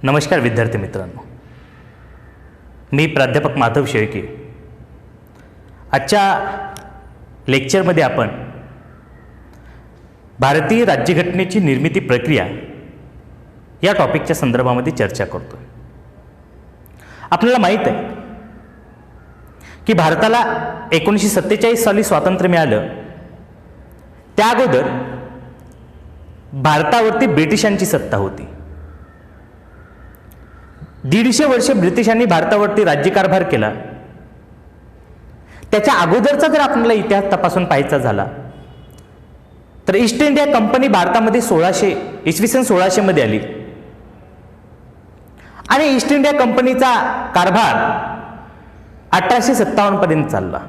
नमस्कार विद्यार्थी मित्रांनो, मी प्राध्यापक माधव शेळके। आजच्या लेक्चरमध्ये आपण भारतीय राज्यघटनेची निर्मिती प्रक्रिया या टॉपिकच्या संदर्भामध्ये चर्चा करतो। आपल्याला माहीत आहे की भारताला 1947 साली स्वातंत्र्य मिळालं। त्या अगोदर भारतावरती ब्रिटिशांची सत्ता होती। 150 वर्षे ब्रिटिशांनी भारतावरती राज्यकारभार केला। त्याच्या अगोदरचा जर आपल्याला इतिहास तपासून पाहायचा झाला तर ईस्ट इंडिया कंपनी भारतामध्ये इसवी सन 1600 मध्ये आली आणि ईस्ट इंडिया कंपनीचा कारभार 1857 पर्यंत चालला।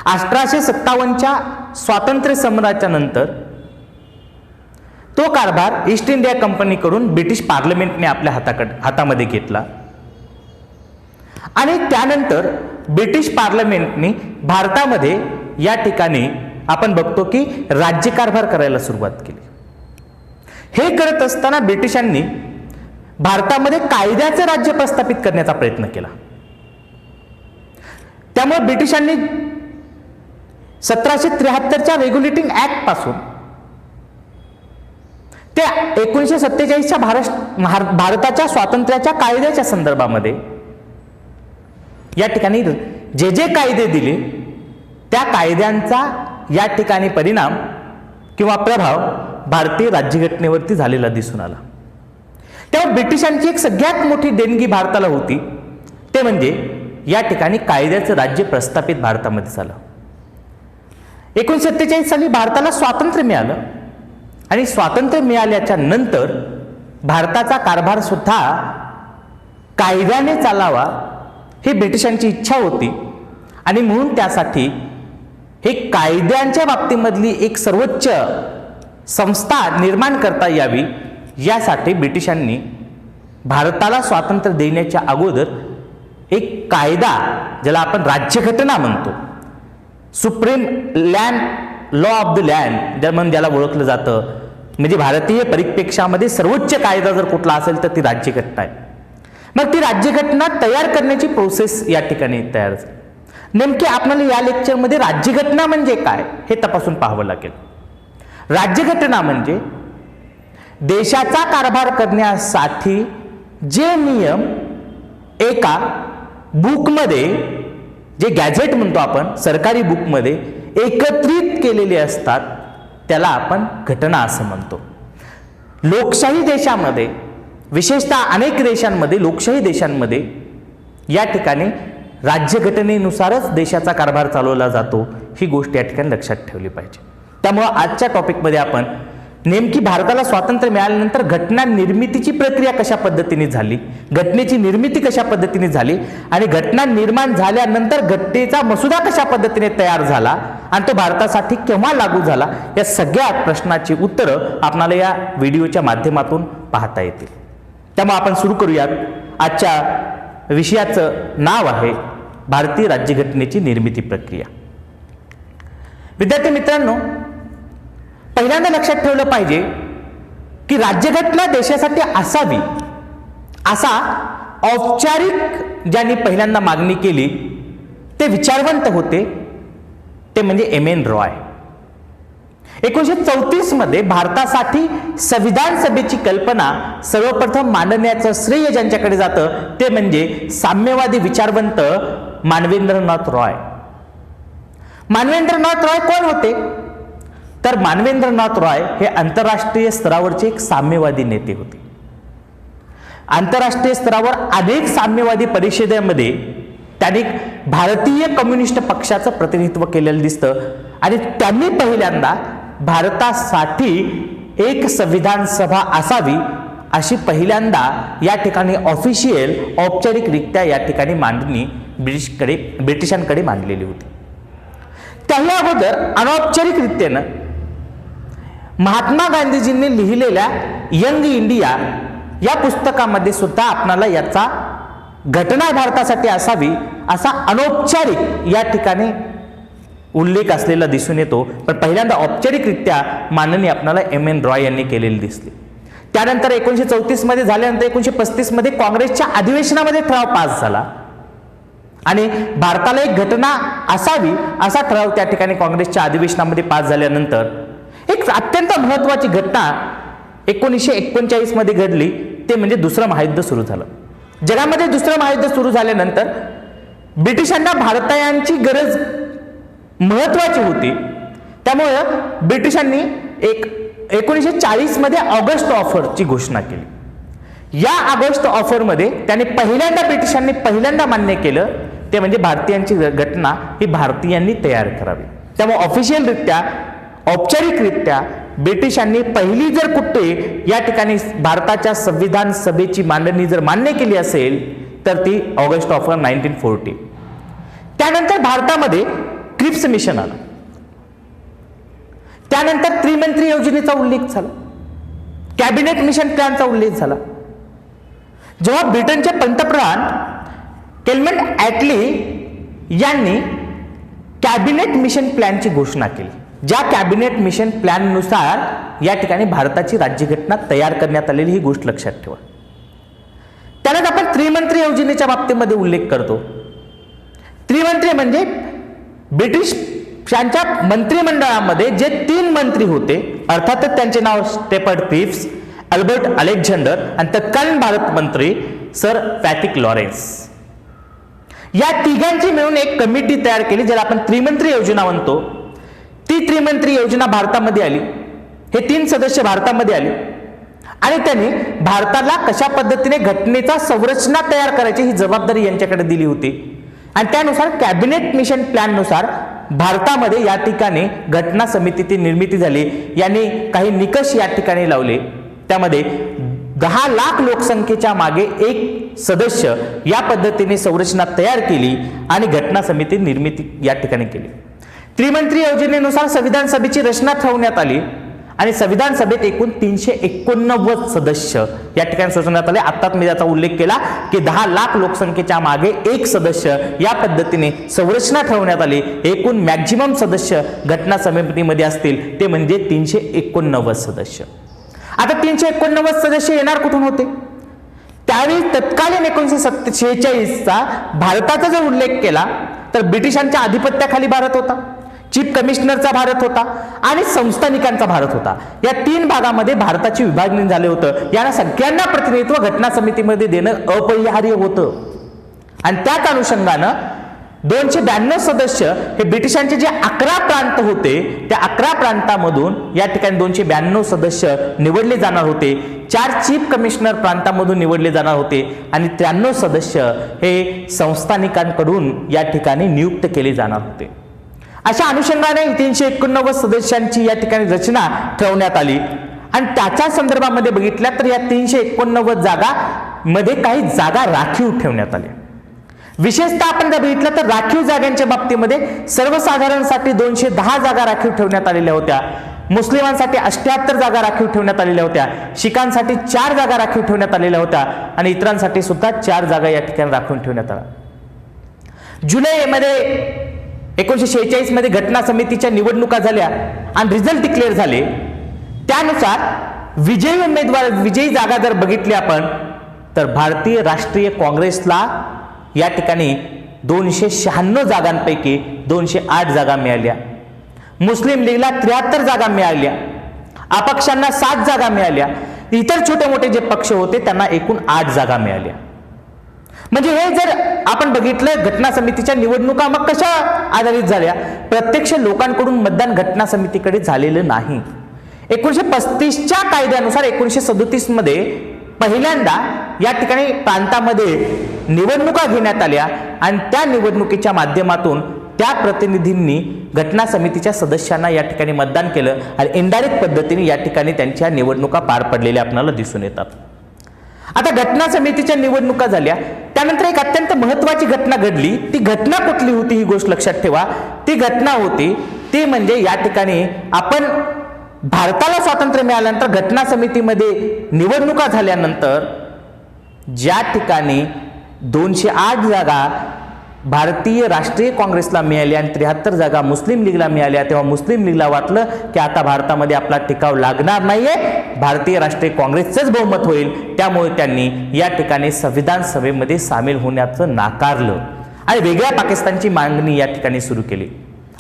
1857च्या स्वातंत्र्य समराच्या नंतर तो कारभार ईस्ट इंडिया कंपनीकडून ब्रिटिश पार्लमेंटने आपल्या हातामध्ये घेतला आणि त्यानंतर ब्रिटिश पार्लमेंटने भारतामध्ये या ठिकाणी आपण बघतो की राज्यकारभार करायला सुरुवात केली। हे करत असताना ब्रिटिशांनी भारतामध्ये कायद्याचे राज्य प्रस्थापित करण्याचा प्रयत्न केला। त्यामुळे ब्रिटिशांनी 1773च्या रेग्युलेटिंग ऍक्ट पासून ते 1947च्या भारताच्या स्वातंत्र्याच्या कायद्याच्या संदर्भामध्ये या ठिकाणी जे जे कायदे दिले त्या कायद्यांचा या ठिकाणी परिणाम किंवा प्रभाव भारतीय राज्यघटनेवरती झालेला दिसून आला। तेव्हा ब्रिटिशांची एक सगळ्यात मोठी देणगी भारताला होती ते म्हणजे या ठिकाणी कायद्याचं राज्य प्रस्थापित भारतामध्ये झालं। 1947 साली भारताला स्वातंत्र्य मिळालं आणि स्वातंत्र्य मिळाल्याच्या नंतर भारताचा कारभार सुद्धा कायद्याने चालावा ही ब्रिटिशांची इच्छा होती आणि म्हणून त्यासाठी हे कायद्यांच्या बाबतीमधली एक सर्वोच्च संस्था निर्माण करता यावी यासाठी ब्रिटिशांनी भारताला स्वातंत्र्य देण्याच्या अगोदर एक कायदा, ज्याला आपण राज्यघटना म्हणतो, supreme land law of the land म्हणून ज्याला ओळखलं जातं, म्हणजे भारतीय परिप्रेक्षामध्ये सर्वोच्च कायदा जर कुठला असेल तर ती राज्यघटना आहे। मग ती राज्यघटना तयार करण्याची प्रोसेस या ठिकाणी तयार झाली। नेमके आपल्याला या लेक्चरमध्ये राज्यघटना म्हणजे काय हे तपासून पाहावं लागेल। राज्यघटना म्हणजे देशाचा कारभार करण्यासाठी जे नियम एका बुकमध्ये, जे गॅझेट म्हणतो आपण, सरकारी बुकमध्ये एकत्रित केलेले असतात त्याला आपण घटना असं म्हणतो। लोकशाही देशामध्ये, विशेषतः अनेक देशांमध्ये, लोकशाही देशांमध्ये या ठिकाणी राज्यघटनेनुसारच देशाचा कारभार चालवला जातो, ही गोष्ट या ठिकाणी लक्षात ठेवली पाहिजे। त्यामुळे आजच्या टॉपिकमध्ये आपण नेमकी भारताला स्वातंत्र्य मिळाल्यानंतर घटना निर्मितीची प्रक्रिया कशा पद्धतीने झाली, घटनेची निर्मिती कशा पद्धतीने झाली आणि घटना निर्माण झाल्यानंतर घटनेचा मसुदा कशा पद्धतीने तयार झाला आणि तो भारतासाठी केव्हा लागू झाला, या सगळ्या प्रश्नाची उत्तरं आपल्याला या व्हिडिओच्या माध्यमातून पाहता येतील। त्यामुळे आपण सुरू करूयात। आजच्या विषयाचं नाव आहे भारतीय राज्यघटनेची निर्मिती प्रक्रिया। विद्यार्थी मित्रांनो, पहिल्यांदा लक्षात ठेवलं पाहिजे की राज्यघटना देशासाठी असावी असा औपचारिक ज्यांनी पहिल्यांदा मागणी केली ते विचारवंत होते, ते म्हणजे M.N. रॉय। 1934 मध्ये भारतासाठी संविधान सभेची कल्पना सर्वप्रथम मांडण्याचं श्रेय ज्यांच्याकडे जातं ते म्हणजे साम्यवादी विचारवंत मानवेंद्रनाथ रॉय। मानवेंद्रनाथ रॉय कोण होते तर मानवेंद्रनाथ रॉय हे आंतरराष्ट्रीय स्तरावरचे एक साम्यवादी नेते होते। आंतरराष्ट्रीय स्तरावर अनेक साम्यवादी परिषदेमध्ये त्यांनी भारतीय कम्युनिस्ट पक्षाचं प्रतिनिधित्व केलेलं दिसतं आणि त्यांनी पहिल्यांदा भारतासाठी एक संविधान सभा असावी अशी पहिल्यांदा या ठिकाणी ऑफिशियल, औपचारिकरित्या या ठिकाणी मांडणी ब्रिटिशांकडे मांडलेली होती। त्याही अगोदर अनौपचारिकरित्यानं महात्मा गांधीजींनी लिहिलेल्या यंग इंडिया या पुस्तकामध्ये सुद्धा आपणाला याचा घटना भारतासाठी असावी असा अनौपचारिक या ठिकाणी उल्लेख असलेला दिसून येतो। पण पहिल्यांदा औपचारिकरित्या माननी आपल्याला M.N. रॉय यांनी केलेली दिसली। त्यानंतर 1934 मध्ये झाल्यानंतर 1935 मध्ये काँग्रेसच्या अधिवेशनामध्ये ठराव पास झाला आणि भारताला एक घटना असावी असा ठराव त्या ठिकाणी काँग्रेसच्या अधिवेशनामध्ये पास झाल्यानंतर एक अत्यंत महत्वाची घटना 1939 मध्ये घडली, ते म्हणजे दुसरं महायुद्ध सुरू झालं. जगामध्ये दुसरं महायुद्ध सुरू झाल्यानंतर ब्रिटिशांना भारतीयांची गरज महत्वाची होती. त्यामुळे ब्रिटिशांनी 1940 मध्ये ऑगस्ट ऑफरची घोषणा केली. या ऑगस्ट ऑफरमध्ये त्यांनी ब्रिटिशांनी पहिल्यांदा मान्य केलं ते म्हणजे भारतीयांची घटना ही भारतीयांनी तयार करावी. त्यामुळे ऑफिशियलरित्या औपचारिकरित्या ब्रिटिशांनी पहिली जर कुठे या ठिकाणी भारताच्या संविधान सभेची मांडणी जर मान्य केली असेल तर ती ऑगस्ट ऑफर 1940. त्यानंतर भारतामध्ये क्रिप्स मिशन आलं. त्यानंतर त्रिमंत्री योजनेचा उल्लेख झाला, कॅबिनेट मिशन प्लॅनचा उल्लेख झाला. जेव्हा ब्रिटनचे पंतप्रधान क्लेमेंट ॲटली यांनी कॅबिनेट मिशन प्लॅनची घोषणा केली, ज्या कॅबिनेट मिशन प्लॅननुसार या ठिकाणी भारताची राज्यघटना तयार करण्यात आलेली ही गोष्ट लक्षात ठेवा. त्यानंतर आपण त्रिमंत्री योजनेच्या बाबतीमध्ये उल्लेख करतो. त्रिमंत्री म्हणजे ब्रिटिशांच्या मंत्रिमंडळामध्ये जे 3 मंत्री होते, अर्थातच त्यांचे नाव स्टेफर्ड पीप्स, अल्बर्ट अलेक्झांडर आणि तत्कालीन भारत मंत्री सर पॅट्रिक लॉरेन्स, या तिघांची मिळून एक कमिटी तयार केली ज्याला आपण त्रिमंत्री योजना म्हणतो. ती त्रिमंत्री योजना भारतामध्ये आली. हे 3 सदस्य भारतामध्ये आले आणि त्यांनी भारताला कशा पद्धतीने घटनेचा संरचना तयार करायची ही जबाबदारी यांच्याकडे दिली होती. आणि त्यानुसार कॅबिनेट मिशन प्लॅन नुसार भारतामध्ये या ठिकाणी घटना समितीची निर्मिती झाली. यांनी काही निकष या ठिकाणी लावले. त्यामध्ये 10 लाख लोकसंख्येच्या मागे एक सदस्य या पद्धतीने संरचना तयार केली आणि घटना समिती निर्मिती या ठिकाणी केली. त्रिमंत्री योजनेनुसार संविधान सभेची रचना ठरवण्यात आली आणि संविधान सभेत एकूण 389 सदस्य या ठिकाणी सुचवण्यात आले. आत्ताच मी त्याचा उल्लेख केला की 10 लाख लोकसंख्येच्या मागे एक सदस्य या पद्धतीने संरचना ठरवण्यात आली. एकूण मॅक्झिमम सदस्य घटना समितीमध्ये असतील ते म्हणजे 389 सदस्य. आता 389 सदस्य येणार कुठून होते? त्यावेळी तत्कालीन 1946चा भारताचा जर उल्लेख केला तर ब्रिटिशांच्या आधिपत्याखाली भारत होता, चीफ कमिशनरचा भारत होता आणि संस्थानिकांचा भारत होता. या 3 भागामध्ये भारताची विभागणी झाले होतं. यांना सगळ्यांना प्रतिनिधित्व घटना समितीमध्ये देणं अपरिहार्य होतं आणि त्याच अनुषंगानं 292 सदस्य हे ब्रिटिशांचे जे 11 प्रांत होते त्या 11 प्रांतामधून या ठिकाणी 292 सदस्य निवडले जाणार होते. 4 चीफ कमिशनर प्रांतामधून निवडले जाणार होते आणि 93 सदस्य हे संस्थानिकांकडून या ठिकाणी नियुक्त केले जाणार होते. अशा अनुषंगाने 389 सदस्यांची या ठिकाणी रचना ठेवण्यात आली आणि त्याच्या संदर्भामध्ये बघितल्या तर या 389 जागा मध्ये काही जागा राखीव ठेवण्यात आल्या. विशेषतः आपण जर बघितलं तर राखीव जागांच्या बाबतीमध्ये सर्वसाधारणसाठी 210 जागा राखीव ठेवण्यात आलेल्या होत्या. मुस्लिमांसाठी 78 जागा राखीव ठेवण्यात आलेल्या होत्या. शिखांसाठी 4 जागा राखीव ठेवण्यात आलेल्या होत्या आणि इतरांसाठी सुद्धा 4 जागा या ठिकाणी राखून ठेवण्यात आल्या. जुलै मध्ये 1946 मध्ये घटना समितीच्या निवडणुका झाल्या आणि रिझल्ट डिक्लेअर झाले. त्यानुसार विजयी उमेदवार विजयी जागा जर बघितली आपण तर भारतीय राष्ट्रीय काँग्रेसला या ठिकाणी 296 जागांपैकी 208 जागा मिळाल्या. मुस्लिम लीगला 73 जागा मिळाल्या. अपक्षांना 7 जागा मिळाल्या. इतर छोटे मोठे जे पक्ष होते त्यांना एकूण 8 जागा मिळाल्या. म्हणजे हे जर आपण बघितलं घटना समितीच्या निवडणुका मग कशा आधारित झाल्या? प्रत्यक्ष लोकांकडून मतदान घटना समितीकडे झालेलं नाही. 1935च्या कायद्यानुसार 1937 मध्ये पहिल्यांदा या ठिकाणी प्रांतामध्ये निवडणुका घेण्यात आल्या आणि त्या निवडणुकीच्या माध्यमातून त्या प्रतिनिधींनी घटना समितीच्या सदस्यांना या ठिकाणी मतदान केलं आणि इनडायरेक्ट पद्धतीने या ठिकाणी त्यांच्या निवडणुका पार पडलेल्या आपल्याला दिसून येतात. आता घटना समितीच्या निवडणुका झाल्या त्यानंतर एक अत्यंत महत्वाची घटना घडली. ती घटना कुठली होती ही गोष्ट लक्षात ठेवा. ती घटना होती ती म्हणजे या ठिकाणी आपण भारताला स्वातंत्र्य मिळाल्यानंतर घटना समितीमध्ये निवडणुका झाल्यानंतर ज्या ठिकाणी 208 जागा भारतीय राष्ट्रीय काँग्रेसला मिळाली आणि 73 जागा मुस्लिम लीगला मिळाल्या, तेव्हा मुस्लिम लीगला वाटलं की आता भारतामध्ये आपला टिकाव लागणार नाहीये, भारतीय राष्ट्रीय काँग्रेसचंच बहुमत होईल. त्यामुळे त्यांनी या ठिकाणी संविधान सभेमध्ये सामील होण्याचं नाकारलं आणि वेगळ्या पाकिस्तानची मागणी या ठिकाणी सुरू केली.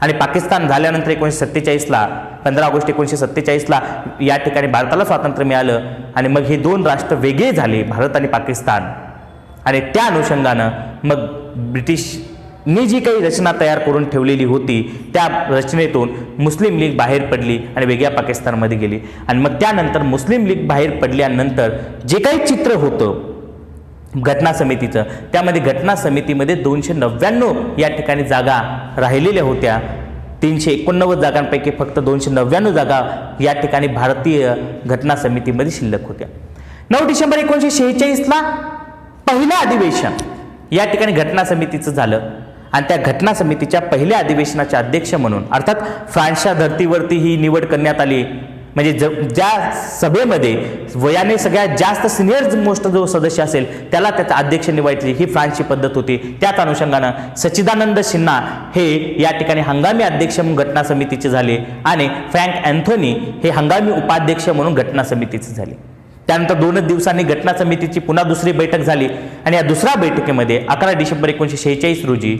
आणि पाकिस्तान झाल्यानंतर 1947ला 15 ऑगस्ट 1947ला या ठिकाणी भारताला स्वातंत्र्य मिळालं आणि मग हे दोन राष्ट्र वेगळे झाले, भारत आणि पाकिस्तान. आणि त्या अनुषंगानं मग ब्रिटिशनी जी काही रचना तयार करून ठेवलेली होती त्या रचनेतून मुस्लिम लीग बाहेर पडली आणि वेगळ्या पाकिस्तानमध्ये गेली. आणि मग त्यानंतर मुस्लिम लीग बाहेर पडल्यानंतर जे काही चित्र होतं घटना समितीचं, त्यामध्ये घटना समितीमध्ये 299 या ठिकाणी जागा राहिलेल्या होत्या. 389 जागांपैकी फक्त 299 जागा या ठिकाणी भारतीय घटना समितीमध्ये शिल्लक होत्या. 9 डिसेंबर 1946ला पहिलं अधिवेशन या ठिकाणी घटना समितीचं झालं आणि त्या घटना समितीच्या पहिल्या अधिवेशनाचे अध्यक्ष म्हणून, अर्थात फ्रान्सच्या धर्तीवरती ही निवड करण्यात आली. म्हणजे ज्या सभेमध्ये वयाने सगळ्यात जास्त सिनियर मोस्ट जो सदस्य असेल त्याला त्याचा अध्यक्ष निवडायची ही फ्रान्सची पद्धत होती. त्याच अनुषंगानं सच्चिदानंद सिन्हा हे या ठिकाणी हंगामी अध्यक्ष म्हणून घटना समितीचे झाले आणि फ्रँक अँथोनी हे हंगामी उपाध्यक्ष म्हणून घटना समितीचे झाले. त्यानंतर 2 दिवसांनी घटना समितीची पुन्हा दुसरी बैठक झाली आणि या दुसऱ्या बैठकीमध्ये 11 डिसेंबर 1946 रोजी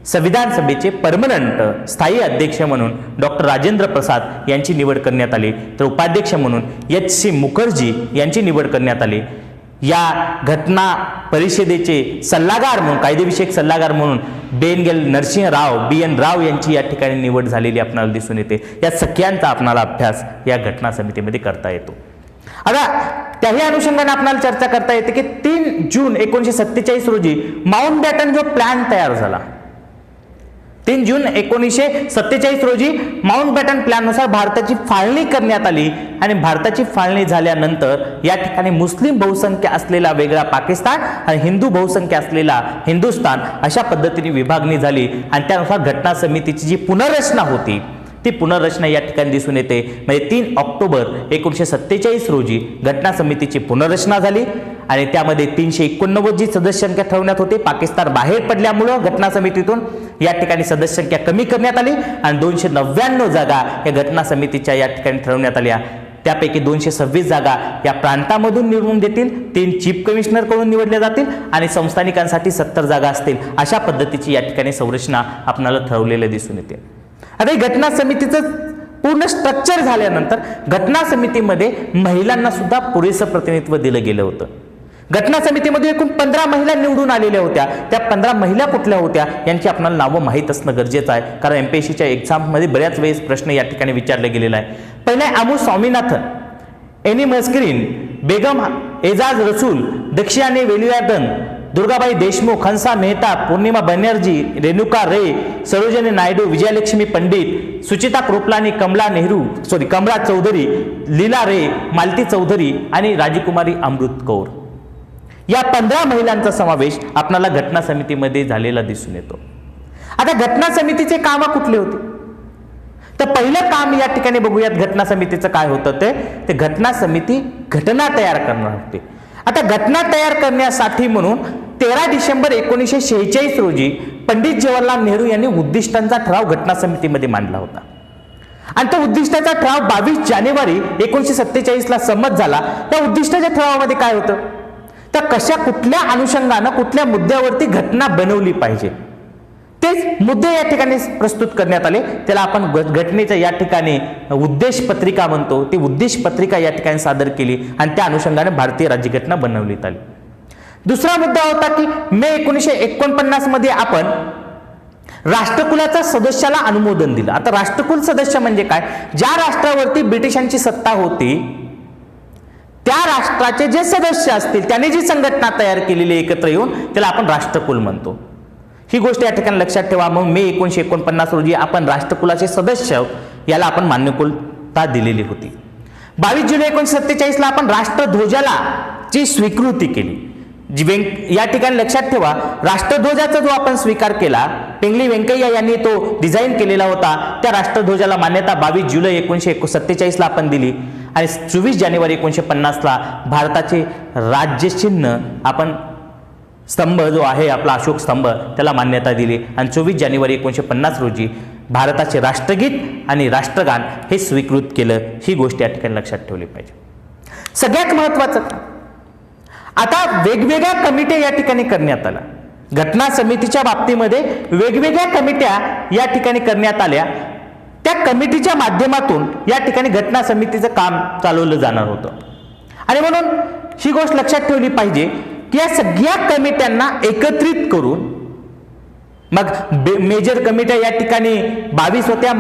संविधान सभेचे परमनंट स्थायी अध्यक्ष म्हणून डॉक्टर राजेंद्र प्रसाद यांची निवड करण्यात आली, तर उपाध्यक्ष म्हणून एच.सी. मुखर्जी यांची निवड करण्यात आली. या घटना परिषदेचे सल्लागार म्हणून, कायदेविषयक सल्लागार म्हणून बेनगेल नरसिंह राव BN राव यांची या ठिकाणी निवड झालेली आपल्याला दिसून येते. या सगळ्यांचा आपल्याला अभ्यास या घटना समितीमध्ये करता येतो. आता त्याही अनुषंगाने आपल्याला चर्चा करता येते की 3 जून 1947 रोजी माउंटबॅटन जो प्लॅन तयार झाला, 3 जून 1947 रोजी माउंटबॅटन प्लॅननुसार भारताची फाळणी करण्यात आली आणि भारताची फाळणी झाल्यानंतर या ठिकाणी मुस्लिम बहुसंख्य असलेला वेगळा पाकिस्तान आणि हिंदू बहुसंख्य असलेला हिंदुस्थान अशा पद्धतीने विभागणी झाली आणि त्यानुसार घटना समितीची जी पुनर्रचना होती ती पुनर्रचना या ठिकाणी दिसून येते. म्हणजे 3 ऑक्टोबर 1947 रोजी घटना समितीची पुनर्रचना झाली आणि त्यामध्ये 389 जी सदस्य संख्या ठेवण्यात होती. पाकिस्तान बाहेर पडल्यामुळं घटना समितीतून या ठिकाणी सदस्य संख्या कमी करण्यात आली आणि 299 जागा या घटना समितीच्या या ठिकाणी ठरवण्यात आल्या. त्यापैकी 226 जागा या प्रांतामधून निवडून देतील, 3 चीफ कमिशनर कडून निवडल्या जातील आणि संस्थानिकांसाठी 70 जागा असतील. अशा पद्धतीची या ठिकाणी संरचना आपल्याला ठरवलेलं दिसून येते. आता घटना समितीचं पूर्ण स्ट्रक्चर झाल्यानंतर घटना समितीमध्ये महिलांना सुद्धा पुरेसं प्रतिनिधित्व दिलं गेलं होतं. घटना समितीमध्ये एकूण 15 महिला निवडून आलेल्या होत्या. त्या 15 महिला कुठल्या होत्या यांची आपल्याला नावं माहीत असणं गरजेचं आहे, कारण MPSCच्या एक्झाममध्ये बऱ्याच वेळेस प्रश्न या ठिकाणी विचारले गेलेला आहे. पहिले अमू स्वामीनाथन, एनी मस्करीन, बेगम एजाज रसूल, दक्षियानी वेलुवर्धन, दुर्गाबाई देशमुख, हंसा मेहता, पूर्णिमा बनर्जी, रेणुका रे, सरोजिनी नायडू, विजयलक्ष्मी पंडित, सुचिता कृपलानी, कमला चौधरी, लीला रे, मालती चौधरी आणि राजकुमारी अमृत कौर या 15 महिलांचा समावेश आपल्याला घटना समितीमध्ये झालेला दिसून येतो. आता घटना समितीचे काम कुठले होते, तर पहिलं काम या ठिकाणी बघूयात घटना समितीचं काय होतं. ते घटना समिती घटना तयार करणार होते. आता घटना तयार करण्यासाठी म्हणून 13 डिसेंबर 1946 रोजी पंडित जवाहरलाल नेहरू यांनी उद्दिष्टांचा ठराव घटना समितीमध्ये मांडला होता आणि तो उद्दिष्टाचा ठराव 22 जानेवारी 1947ला संमत झाला. त्या उद्दिष्टाच्या ठरावामध्ये काय होतं, तर कुठल्या अनुषंगानं कुठल्या मुद्द्यावरती घटना बनवली पाहिजे तेच मुद्दे या ठिकाणी प्रस्तुत करण्यात आले. त्याला आपण घटनेच्या या ठिकाणी उद्देश पत्रिका म्हणतो. ती उद्देश पत्रिका या ठिकाणी सादर केली आणि त्या अनुषंगाने भारतीय राज्यघटना बनवण्यात आली. दुसरा मुद्दा होता की मे 1949 मध्ये आपण राष्ट्रकुलाच्या सदस्याला अनुमोदन दिलं. आता राष्ट्रकुल सदस्य म्हणजे काय, ज्या राष्ट्रावरती ब्रिटिशांची सत्ता होती त्या राष्ट्राचे जे सदस्य असतील त्यांनी जी संघटना तयार केलेली एकत्र येऊन त्याला आपण राष्ट्रकुल म्हणतो. ही गोष्ट या ठिकाणी लक्षात ठेवा. मग मे 1949 रोजी आपण राष्ट्रकुलाचे सदस्य याला आपण मान्यता दिलेली होती. 22 जुलै 1947ला आपण राष्ट्रध्वजाला ची स्वीकृती केली. या ठिकाणी लक्षात ठेवा, राष्ट्रध्वजाचा जो आपण स्वीकार केला, पिंगली व्यंकय्या यांनी तो डिझाईन केलेला होता. त्या राष्ट्रध्वजाला मान्यता 22 जुलै 1947ला आपण दिली आणि 24 जानेवारी 1950ला भारताचे राज्यचिन्ह आपण स्तंभ जो आहे आपला अशोक स्तंभ त्याला मान्यता दिली आणि 24 जानेवारी 1950 रोजी भारताचे राष्ट्रगीत आणि राष्ट्रगान हे स्वीकृत केलं. ही गोष्ट या ठिकाणी लक्षात ठेवली पाहिजे. सगळ्यात महत्त्वाचं आता वेगवेगळ्या कमिट्या या ठिकाणी करण्यात आल्या. घटना समितीच्या बाबतीमध्ये वेगवेगळ्या कमिट्या या ठिकाणी करण्यात आल्या. त्या कमिटीच्या माध्यमातून या ठिकाणी घटना समितीचं काम चालवलं जाणार होतं आणि म्हणून ही गोष्ट लक्षात ठेवली पाहिजे की या सगळ्या कमिट्यांना एकत्रित करून मग मेजर कमिट्या या ठिकाणी 22 होत्या.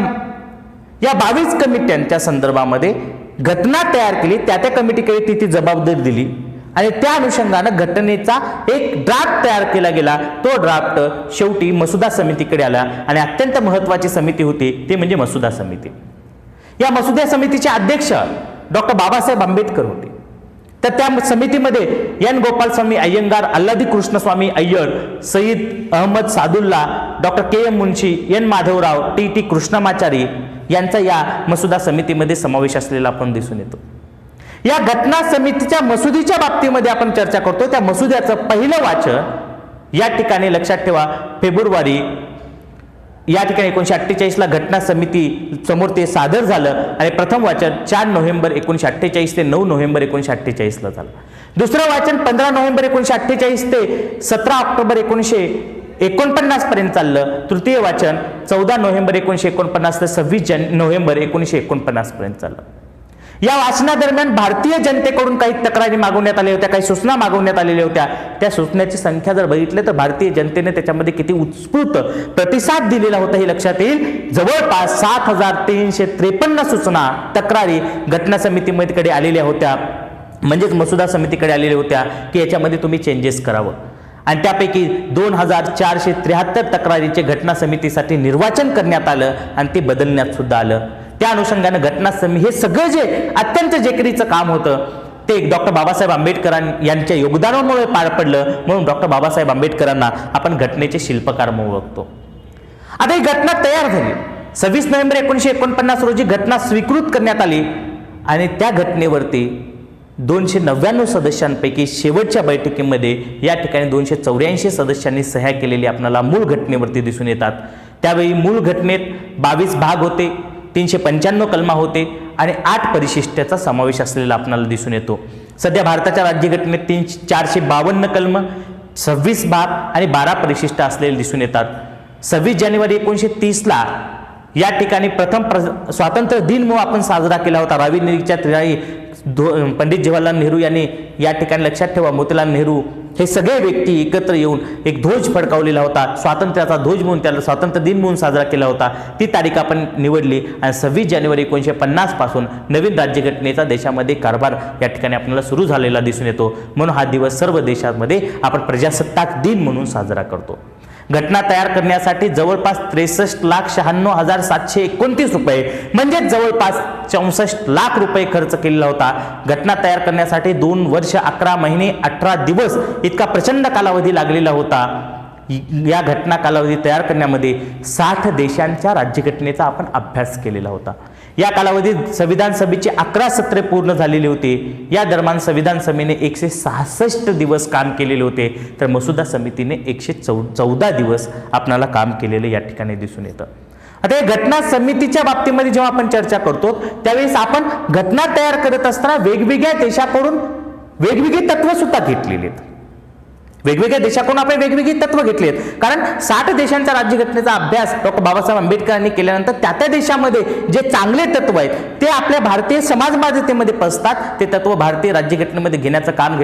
या 22 कमिट्यांच्या संदर्भामध्ये घटना तयार केली. त्या कमिटीकडे ती जबाबदारी दिली आणि त्या अनुषंगानं घटनेचा एक ड्राफ्ट तयार केला गेला. तो ड्राफ्ट शेवटी मसुदा समितीकडे आला आणि अत्यंत महत्त्वाची समिती होती ती म्हणजे मसुदा समिती. या मसुदा समितीचे अध्यक्ष डॉक्टर बाबासाहेब आंबेडकर होते. तर त्या समितीमध्ये एन गोपालस्वामी अय्यंगार, अल्लादी कृष्णस्वामी अय्यर, सईद अहमद सादुल्ला, डॉक्टर के एम मुन्शी, एन माधवराव, टी कृष्णमाचारी यांचा या मसुदा समितीमध्ये समावेश असलेला आपण दिसून येतो. या घटना समितीच्या मसुदीच्या बाबतीमध्ये आपण चर्चा करतो. त्या मसुद्याचं पहिलं वाचन या ठिकाणी लक्षात ठेवा फेब्रुवारी या ठिकाणी 1948ला घटना समिती समोर ते सादर झालं आणि प्रथम वाचन 4 नोव्हेंबर 1948 ते 9 नोव्हेंबर 1948ला झालं. दुसरं वाचन 15 नोव्हेंबर 1948 ते 17 ऑक्टोबर 1949 पर्यंत चाललं. तृतीय वाचन 14 नोव्हेंबर 1949 ते 26 नोव्हेंबर 1949 पर्यंत चाललं. या वाचनादरम्यान भारतीय जनतेकडून काही तक्रारी मागवण्यात आल्या होत्या, काही सूचना मागवण्यात आलेल्या होत्या. त्या सूचनेची संख्या जर बघितली तर भारतीय जनतेने त्याच्यामध्ये किती उत्स्फूर्त प्रतिसाद दिलेला होता हे लक्षात येईल. जवळपास 7353 सूचना तक्रारी घटना समितीकडे आलेल्या होत्या, म्हणजेच मसुदा समितीकडे आलेल्या होत्या की याच्यामध्ये तुम्ही चेंजेस करावं. आणि त्यापैकी 2473 तक्रारीचे घटना समितीसाठी निर्वाचन करण्यात आलं आणि ते बदलण्यात सुद्धा आलं. त्या अनुषंगाने घटना समिती हे सगळं जे अत्यंत जेकरीचं काम होतं ते डॉक्टर बाबासाहेब आंबेडकर यांच्या योगदानामुळे पार पडलं. म्हणून डॉक्टर बाबासाहेब आंबेडकरांना आपण घटनेचे शिल्पकार म्हणून ओळखतो. आता ही घटना तयार झाली. 26 नोव्हेंबर 1949 रोजी घटना स्वीकृत करण्यात आली आणि त्या घटनेवरती 299 सदस्यांपैकी शेवटच्या बैठकीमध्ये या ठिकाणी 284 सदस्यांनी सह्या केलेली आपल्याला मूळ घटनेवरती दिसून येतात. त्यावेळी मूळ घटनेत 22 भाग होते, 395 कलमा होते आणि 8 परिशिष्टाचा समावेश असलेला आपल्याला दिसून येतो. सध्या भारताच्या राज्यघटनेत 452 कलम, 26 भाग आणि 12 परिशिष्ट असलेले दिसून येतात. 26 जानेवारी 1930ला या ठिकाणी प्रथम स्वातंत्र्य दिन म्हणून आपण साजरा केला होता. रावीनदीच्या तीराई पंडित जवाहरलाल नेहरू यांनी या ठिकाणी लक्षात ठेवा मोतीलाल नेहरू हे सगळे व्यक्ती एकत्र येऊन एक ध्वज फडकावलेला होता. स्वातंत्र्याचा ध्वज म्हणून त्याला स्वातंत्र्य दिन म्हणून साजरा केला होता. ती तारीख आपण निवडली आणि 26 जानेवारी 1950 पासून नवीन राज्यघटनेचा देशामध्ये कारभार या ठिकाणी आपल्याला सुरू झालेला दिसून येतो. म्हणून हा दिवस सर्व देशांमध्ये आपण प्रजासत्ताक दिन म्हणून साजरा करतो. घटना तयार करण्यासाठी जवळपास 63,96,729 रुपये म्हणजे जवळपास 64 लाख रुपये खर्च केलेला होता. घटना तयार करण्यासाठी 2 वर्ष 11 महिने 18 दिवस इतका प्रचंड कालावधी लागलेला होता. या घटना कालावधी तयार करण्यामध्ये 60 देशांच्या राज्यघटनेचा आपण अभ्यास केलेला होता. या कालावधीत संविधान सभेची 11 सत्रे पूर्ण झालेली होती. या दरम्यान संविधान सभेने 166 दिवस काम केलेले होते, तर मसुदा समितीने 114 दिवस आपल्याला काम केलेले या ठिकाणी दिसून येतं. आता या घटना समितीच्या बाबतीमध्ये जेव्हा आपण चर्चा करतो त्यावेळेस आपण घटना तयार करत असताना वेगवेगळ्या देशाकडून वेगवेगळी तत्व सुद्धा घेतलेली आहेत. वेगवेगळ्या देशाकडून आपण वेगवेगळी तत्व घेतली आहेत. कारण 60 देशांच्या राज्यघटनेचा अभ्यास डॉक्टर बाबासाहेब आंबेडकरांनी केल्यानंतर त्या देशामध्ये जे चांगले तत्व आहेत ते आपल्या भारतीय समाज मान्यतेमध्ये पसतात. ते तत्व भारतीय राज्यघटनेमध्ये घेण्याचं काम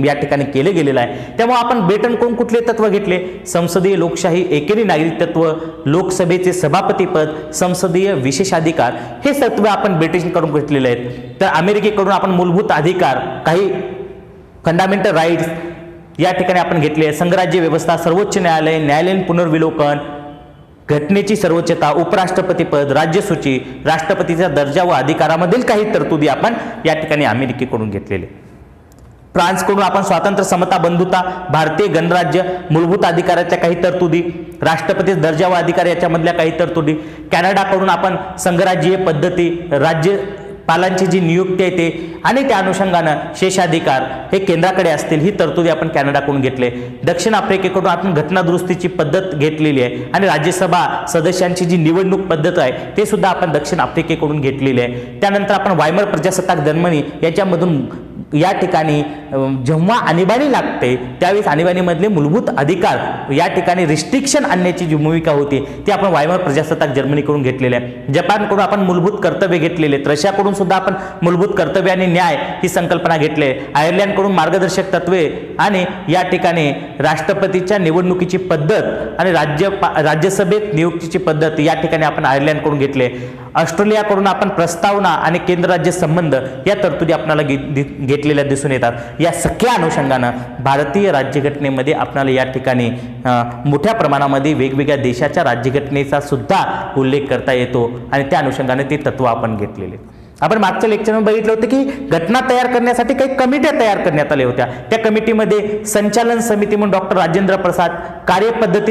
या ठिकाणी केलं गेलेलं आहे. त्यामुळे आपण ब्रिटनकडून कुठले तत्व घेतले? संसदीय लोकशाही, एकेरी नागरिक तत्व, लोकसभेचे सभापतीपद, संसदीय विशेषाधिकार हे तत्व आपण ब्रिटिशांकडून घेतलेले आहेत. तर अमेरिकेकडून आपण मूलभूत अधिकार, काही फंडामेंटल राईट्स या ठिकाणी आपण घेतले. संघराज्य व्यवस्था, सर्वोच्च न्यायालय, न्यायालयीन पुनर्विलोकन, घटनेची सर्वोच्चता, उपराष्ट्रपतीपद, राज्यसूची, राष्ट्रपतीचा दर्जा व अधिकारामधील काही तरतुदी आपण या ठिकाणी अमेरिकेकडून घेतलेले. फ्रान्सकडून आपण स्वातंत्र्य, समता, बंधुता, भारतीय गणराज्य, मूलभूत अधिकाराच्या काही तरतुदी, राष्ट्रपती दर्जा व अधिकार याच्यामधल्या काही तरतुदी. कॅनडाकडून आपण संघराज्यीय पद्धती, राज्य पालांची जी नियुक्ती आहे ते आणि त्या अनुषंगानं शेषाधिकार हे केंद्राकडे असतील ही तरतुदी आपण कॅनडाकडून घेतले. दक्षिण आफ्रिकेकडून आपण घटना दुरुस्तीची पद्धत घेतलेली आहे आणि राज्यसभा सदस्यांची जी निवडणूक पद्धत आहे ते सुद्धा आपण दक्षिण आफ्रिकेकडून घेतलेली आहे. त्यानंतर आपण वायमर प्रजासत्ताक जर्मनी याच्यामधून या ठिकाणी जेव्हा आणीबाणी लागते त्यावेळेस आणीबाणीमधले मूलभूत अधिकार या ठिकाणी रिस्ट्रिक्शन आणण्याची जी भूमिका होती ती आपण वायमर प्रजासत्ताक जर्मनीकडून घेतलेली आहे. जपानकडून आपण मूलभूत कर्तव्य घेतलेले आहेत. रशियाकडून सुद्धा आपण मूलभूत कर्तव्य आणि न्याय ही संकल्पना घेतली आहे. आयर्लंडकडून मार्गदर्शक तत्वे आणि या ठिकाणी राष्ट्रपतीच्या निवडणुकीची पद्धत आणि राज्यसभेत नियुक्तीची पद्धत या ठिकाणी आपण आयर्लंडकडून घेतले. ऑस्ट्रेलियाकडून आपण प्रस्तावना आणि केंद्र राज्य संबंध या तरतुदी आपल्याला घेतलेल्या दिसून येतात. या सगळ्या अनुषंगानं भारतीय राज्यघटनेमध्ये आपल्याला या ठिकाणी मोठ्या प्रमाणामध्ये वेगवेगळ्या देशाच्या राज्यघटनेचा सुद्धा उल्लेख करता येतो आणि त्या अनुषंगाने ते तत्व आपण घेतलेले. आपण मागच्या लेक्चरमध्ये बघितलं होतं की घटना तयार करण्यासाठी काही कमिट्या तयार करण्यात आल्या होत्या. त्या कमिटीमध्ये संचालन समिती म्हणून डॉक्टर राजेंद्र प्रसाद, कार्यपद्धती